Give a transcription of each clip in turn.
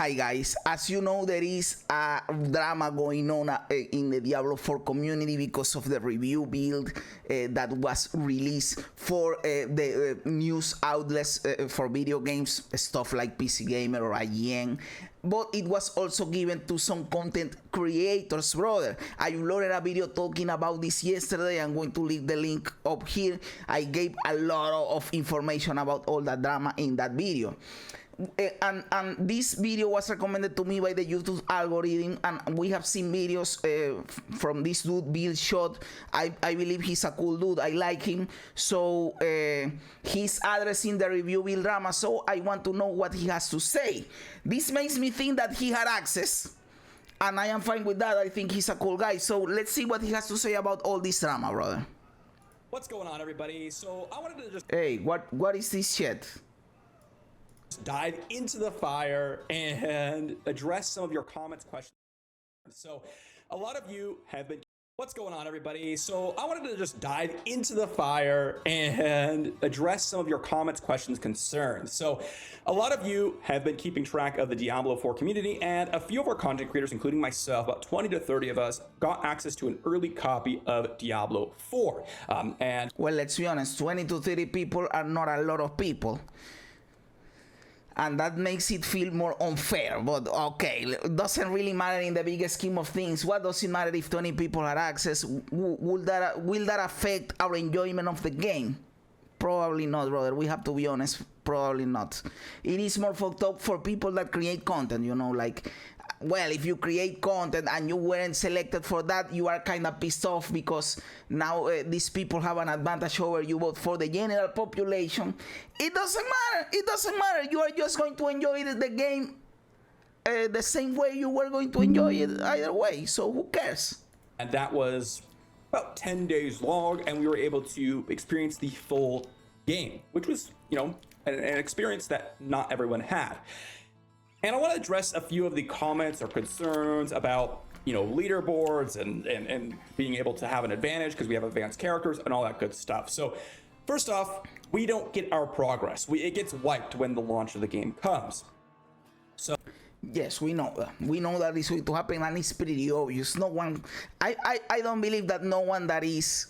Hi guys, as you know there is a drama going on in the Diablo 4 community because of the review build that was released for the news outlets for video games, stuff like PC Gamer or IGN. But it was also given to some content creators, brother. I uploaded a video talking about this yesterday. I'm going to leave the link up here. I gave a lot of information about all that drama in that video. And this video was recommended to me by the YouTube algorithm, and we have seen videos from this dude Bill Shot. I believe he's a cool dude. I like him, so he's addressing the review build drama, so I want to know what he has to say. This makes me think that he had access, and I am fine with that. I think he's a cool guy, so let's see what he has to say about all this drama, brother. What's going on, everybody? So I wanted to just what is this shit? Dive into the fire and address some of your comments, questions. So a lot of you have been, what's going on, everybody? So I wanted to just dive into the fire and address some of your comments, questions, concerns. So a lot of you have been keeping track of the Diablo 4 community, and a few of our content creators, including myself, about 20 to 30 of us, got access to an early copy of Diablo 4. And well, let's be honest, 20 to 30 people are not a lot of people. And that makes it feel more unfair, but okay, it doesn't really matter in the bigger scheme of things. What does it matter if 20 people had access? Will that affect our enjoyment of the game? Probably not, brother. We have to be honest, probably not. It is more fucked up for people that create content, you know, like, well, if you create content and you weren't selected for that, you are kind of pissed off because now these people have an advantage over you. But for the general population, it doesn't matter. It doesn't matter. You are just going to enjoy the game the same way you were going to enjoy it either way. So who cares? And that was about 10 days long, and we were able to experience the full game, which was, you know, an experience that not everyone had. And I want to address a few of the comments or concerns about, you know, leaderboards and being able to have an advantage because we have advanced characters and all that good stuff. So first off, we don't get our progress. It gets wiped when the launch of the game comes. So yes, we know that. We know that is going to happen, and it's pretty obvious. No one, I don't believe that no one that is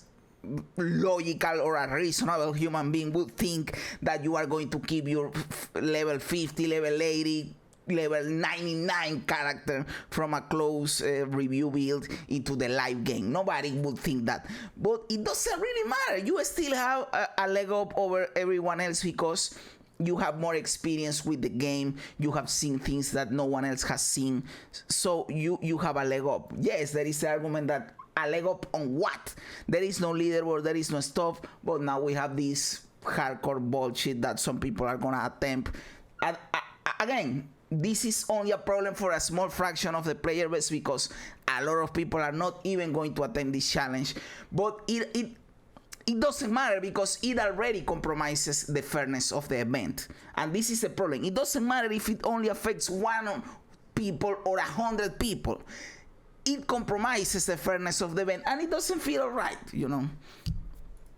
logical or a reasonable human being would think that you are going to keep your level 50, level 80, level 99 character from a close review build into the live game. Nobody would think that, but it doesn't really matter. You still have a leg up over everyone else because you have more experience with the game. You have seen things that no one else has seen, so you have a leg up. Yes, there is the argument that a leg up on what? There is no leaderboard, there is no stuff, but now we have this hardcore bullshit that some people are gonna attempt. And again, this is only a problem for a small fraction of the player base because a lot of people are not even going to attempt this challenge. But it doesn't matter because it already compromises the fairness of the event. And this is the problem. It doesn't matter if it only affects 1 people or 100 people. It compromises the fairness of the event, and it doesn't feel right, you know.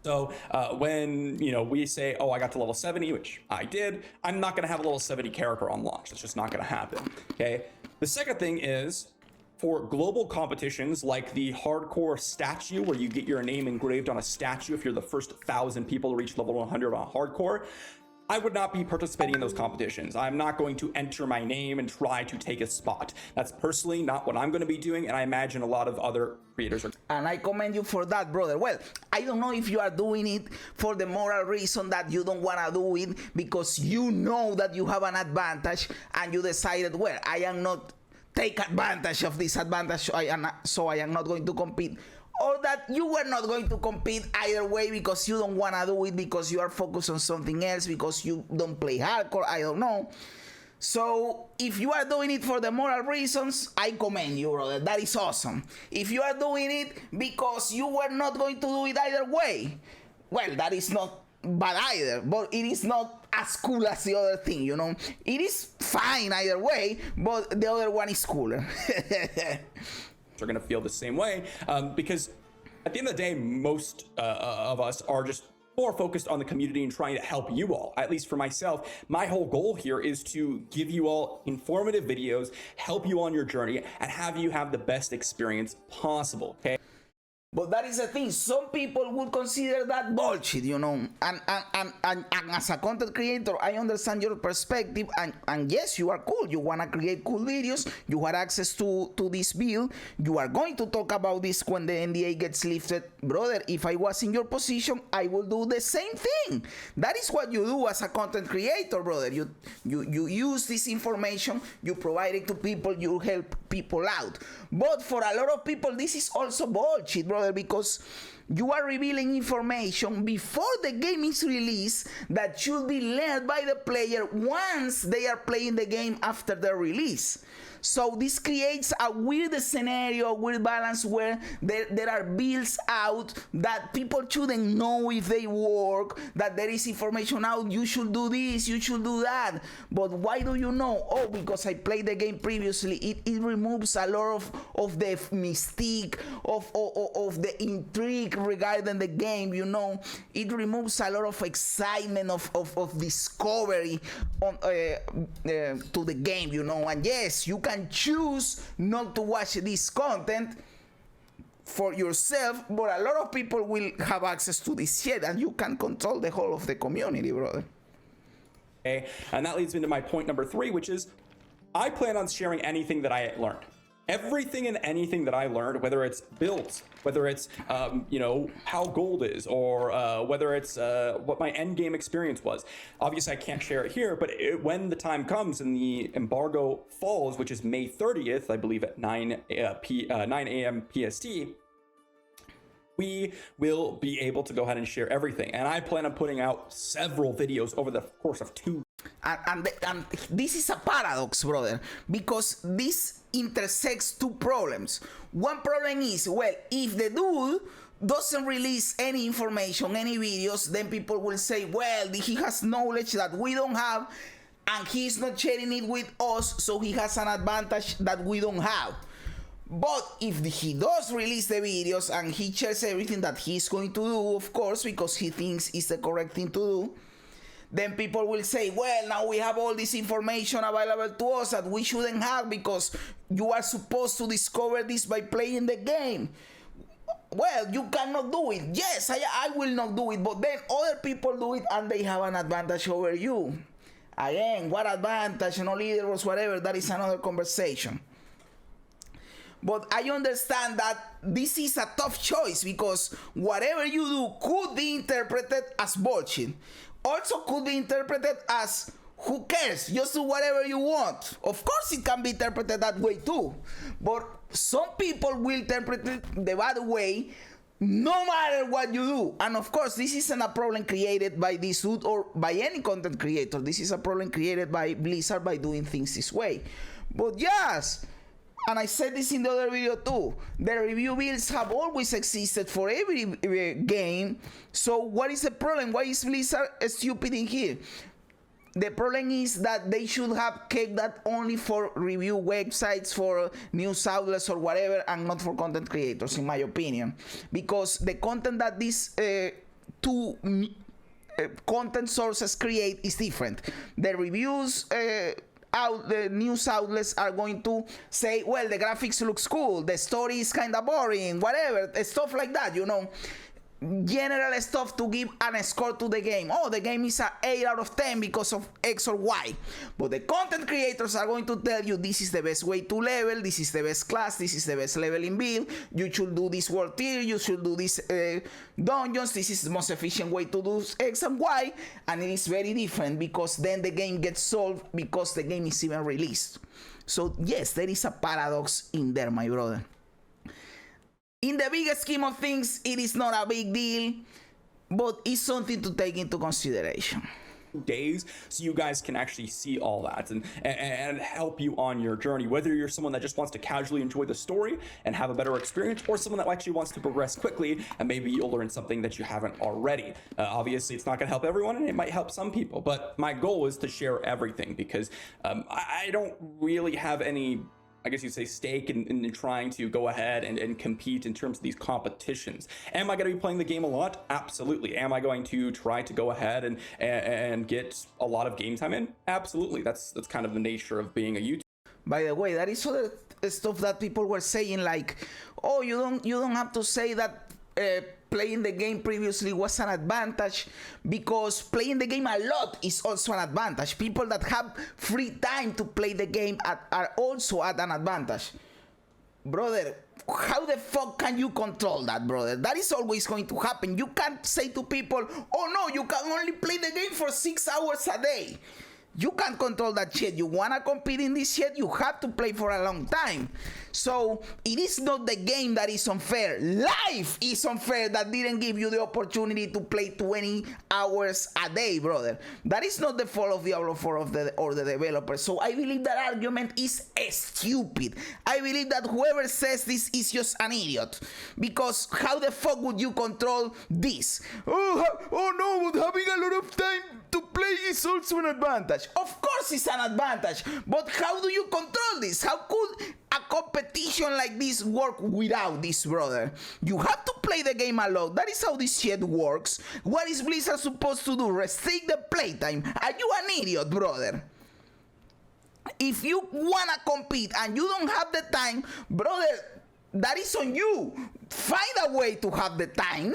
So when, you know, we say, oh, I got to level 70, which I did, I'm not going to have a level 70 character on launch. That's just not going to happen. Okay. The second thing is for global competitions like the hardcore statue, where you get your name engraved on a statue if you're the first 1,000 people to reach level 100 on hardcore, I would not be participating in those competitions. I'm not going to enter my name and try to take a spot. That's personally not what I'm going to be doing, and I imagine a lot of other creators are. And I commend you for that, brother. Well, I don't know if you are doing it for the moral reason that you don't want to do it because you know that you have an advantage and you decided, well, I am not take advantage of this advantage, so I am not going to compete. Or that you were not going to compete either way because you don't want to do it, because you are focused on something else, because you don't play hardcore, I don't know. So if you are doing it for the moral reasons, I commend you, brother. That is awesome. If you are doing it because you were not going to do it either way, well, that is not bad either, but it is not as cool as the other thing, you know. It is fine either way, but the other one is cooler. Are going to feel the same way because at the end of the day, most of us are just more focused on the community and trying to help you all. At least for myself, my whole goal here is to give you all informative videos, help you on your journey, and have you have the best experience possible, okay? But that is the thing. Some people would consider that bullshit, you know. And as a content creator, I understand your perspective. And yes, you are cool. You want to create cool videos. You have access to this build. You are going to talk about this when the NDA gets lifted. Brother, if I was in your position, I will do the same thing. That is what you do as a content creator, brother. You use this information. You provide it to people. You help people out. But for a lot of people, this is also bullshit, brother, because you are revealing information before the game is released that should be learned by the player once they are playing the game after the release. So this creates a weird scenario, a weird balance where there are builds out that people shouldn't know if they work, that there is information out, you should do this, you should do that. But why do you know? Oh, because I played the game previously. It removes a lot of the mystique, of the intrigue regarding the game, you know. It removes a lot of excitement, of discovery on, to the game, you know. And yes, you can choose not to watch this content for yourself, but a lot of people will have access to this shit, and you can control the whole of the community, brother. Okay, and that leads me to my point number 3, which is I plan on sharing anything that I learned. Everything and anything that I learned, whether it's builds, whether it's you know, how gold is, or whether it's what my end game experience was. Obviously, I can't share it here, but when the time comes and the embargo falls, which is May 30th, I believe at 9 a.m. PST, we will be able to go ahead and share everything. And I plan on putting out several videos over the course of 2. And this is a paradox, brother, because this intersects 2 problems. One problem is, well, if the dude doesn't release any information, any videos, then people will say, well, he has knowledge that we don't have, and he's not sharing it with us, so he has an advantage that we don't have. But if he does release the videos and he shares everything that he's going to do, of course, because he thinks it's the correct thing to do, then people will say, well, now we have all this information available to us that we shouldn't have because you are supposed to discover this by playing the game. Well, you cannot do it. Yes, I will not do it, but then other people do it and they have an advantage over you. Again, what advantage, you know, leaders, whatever, that is another conversation. But I understand that this is a tough choice because whatever you do could be interpreted as bullshit. Also could be interpreted as, who cares, just do whatever you want. Of course it can be interpreted that way too. But some people will interpret it the bad way no matter what you do. And of course, this isn't a problem created by this dude or by any content creator. This is a problem created by Blizzard by doing things this way. But yes, and I said this in the other video too, the review builds have always existed for every game. So what is the problem? Why is Blizzard stupid in here? The problem is that they should have kept that only for review websites, for news outlets or whatever, and not for content creators, in my opinion. Because the content that these 2 content sources create is different. The reviews, the news outlets are going to say, well, the graphics looks cool, the story is kind of boring, whatever, stuff like that, you know. General stuff to give a score to the game. Oh, the game is an 8 out of 10 because of X or Y. But the content creators are going to tell you this is the best way to level, this is the best class, this is the best leveling build, you should do this world tier, you should do this dungeons, this is the most efficient way to do X and Y. And it is very different because then the game gets solved because the game is even released. So yes, there is a paradox in there, my brother. In the bigger scheme of things, it is not a big deal, but it's something to take into consideration. Days so you guys can actually see all that and help you on your journey, whether you're someone that just wants to casually enjoy the story and have a better experience, or someone that actually wants to progress quickly and maybe you'll learn something that you haven't already. Obviously it's not going to help everyone and it might help some people, but my goal is to share everything because I don't really have any I guess you'd say, stake in trying to go ahead and compete in terms of these competitions. Am I going to be playing the game a lot? Absolutely. Am I going to try to go ahead and get a lot of game time in? Absolutely. That's kind of the nature of being a YouTuber. By the way, that is other stuff that people were saying, like, oh, you don't have to say that playing the game previously was an advantage, because playing the game a lot is also an advantage. People that have free time to play the game are also at an advantage. Brother, how the fuck can you control that, brother? That is always going to happen. You can't say to people, oh no, you can only play the game for 6 hours a day. You can't control that shit. You wanna compete in this shit, you have to play for a long time. So it is not the game that is unfair. Life is unfair that didn't give you the opportunity to play 20 hours a day, brother. That is not the fault of Diablo 4 or the developer. So I believe that argument is stupid. I believe that whoever says this is just an idiot. Because how the fuck would you control this? Oh no, but having a lot of time to play is also an advantage. Of course it's an advantage, but how do you control this? How could a competition like this work without this, brother? You have to play the game a lot. That is how this shit works. What is Blizzard supposed to do? Restrict the playtime? Are you an idiot, brother? If you wanna compete and you don't have the time, brother, that is on you. Find a way to have the time.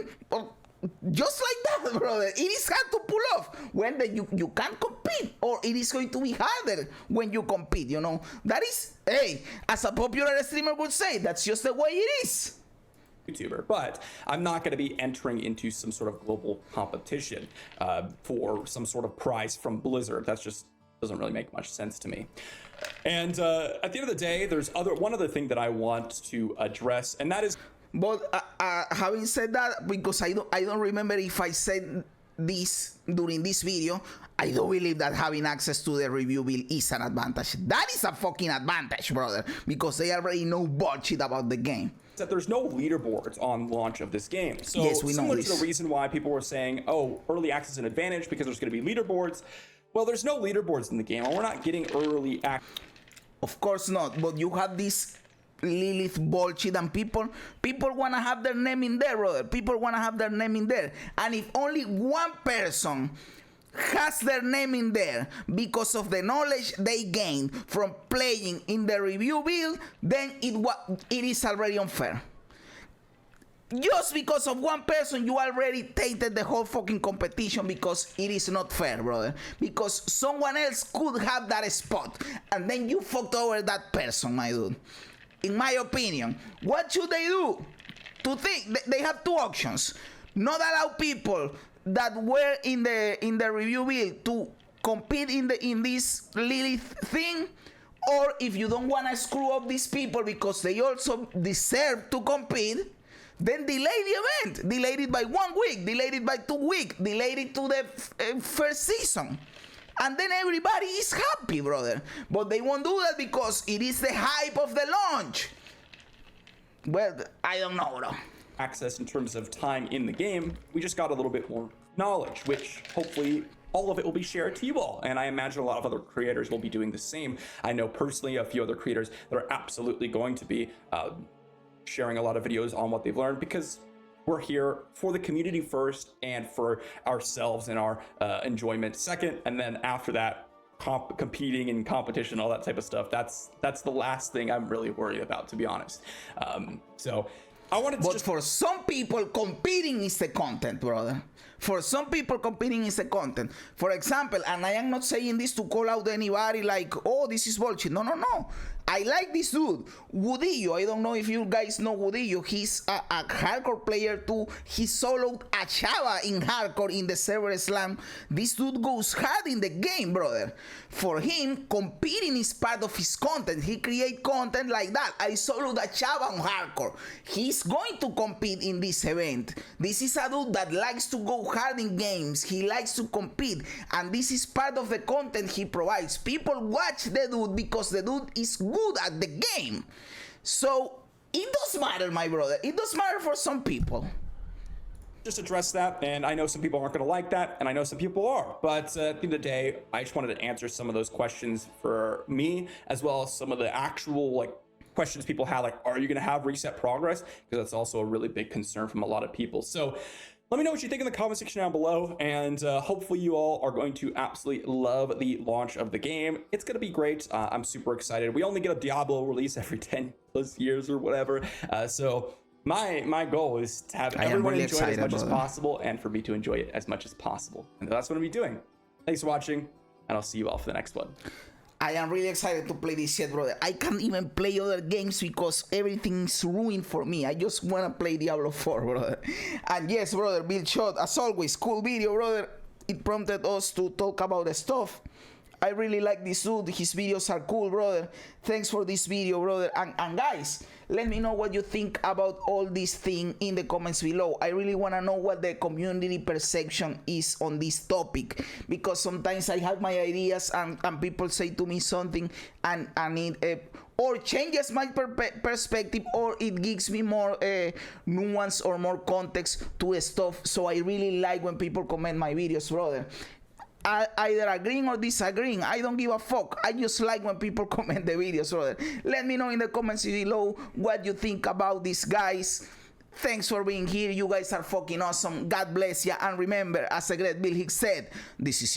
Just like that, brother. It is hard to pull off when you can't compete, or it is going to be harder when you compete, you know. That is, hey, as a popular streamer would say, that's just the way it is. YouTuber, but I'm not going to be entering into some sort of global competition for some sort of prize from Blizzard. That's just doesn't really make much sense to me. And at the end of the day, there's one other thing that I want to address, and that is. But having said that, because I don't remember if I said this during this video, I do believe that having access to the review bill is an advantage. That is a fucking advantage, brother, because they already know bullshit about the game. That there's no leaderboards on launch of this game. So yes, we know similar this. to the reason why people were saying, oh, early access is an advantage because there's going to be leaderboards. Well, there's no leaderboards in the game, and we're not getting early access. Of course not, but you have this Lilith bullshit, and people want to have their name in there, brother. People want to have their name in there, and if only one person has their name in there because of the knowledge they gained from playing in the review build, then it is already unfair. Just because of one person, you already tainted the whole fucking competition, because it is not fair, brother. Because someone else could have that spot, and then you fucked over that person, my dude. In my opinion, what should they do? To think they have two options: not allow people that were in the review build to compete in this Lilith thing, or if you don't want to screw up these people because they also deserve to compete, then delay the event. Delay it by 1 week, delay it by 2 weeks, delay it to the first season. And then everybody is happy, brother. But they won't do that because it is the hype of the launch. Well, I don't know, bro. Access in terms of time in the game, we just got a little bit more knowledge, which hopefully all of it will be shared to you all. And I imagine a lot of other creators will be doing the same. I know personally a few other creators that are absolutely going to be sharing a lot of videos on what they've learned, because we're here for the community first and for ourselves and our enjoyment second, and then after that, competing in competition, all that type of stuff. That's the last thing I'm really worried about, to be honest. So I wanted to. But for some people, competing is the content, brother. For some people, competing is the content. For example, and I am not saying this to call out anybody like, oh, this is bullshit. No, no, no. I like this dude, Woodillo. I don't know if you guys know Woodillo. He's a hardcore player too. He soloed a chava in hardcore in the server slam. This dude goes hard in the game, brother. For him, competing is part of his content. He create content like that. I soloed a chava on hardcore. He's going to compete in this event. This is a dude that likes to go hard in games. He likes to compete, and this is part of the content he provides. People watch the dude because the dude is good at the game. So it does matter, my brother. It does matter for some people. just address that. And I know some people aren't going to like that, and I know some people are. But at the end of the day, I just wanted to answer some of those questions for me, as well as some of the actual like questions people have, like, are you going to have reset progress? Because that's also a really big concern from a lot of people. So let me know what you think in the comment section down below, and hopefully you all are going to absolutely love the launch of the game. It's going to be great. I'm super excited. We only get a Diablo release every 10 plus years or whatever. So my goal is to have everyone really enjoy it as much as brother. possible, and for me to enjoy it as much as possible. And that's what I'm going to be doing. Thanks for watching, and I'll see you all for the next one. I am really excited to play this shit, brother. I can't even play other games because everything's ruined for me. I just want to play Diablo 4, brother. And yes, brother, Bill Shot, as always, cool video, brother. It prompted us to talk about the stuff. I really like this dude. His videos are cool, brother. Thanks for this video, brother. And guys, let me know what you think about all this thing in the comments below. I really want to know what the community perception is on this topic, because sometimes I have my ideas and people say to me something and it or changes my perspective, or it gives me more nuance or more context to stuff. So I really like when people comment my videos, brother. Either agreeing or disagreeing, I don't give a fuck. I just like when people comment the videos, brother. Let me know in the comments below what you think about these guys. Thanks for being here. You guys are fucking awesome. God bless you. And remember, as a great Bill Hicks said, this is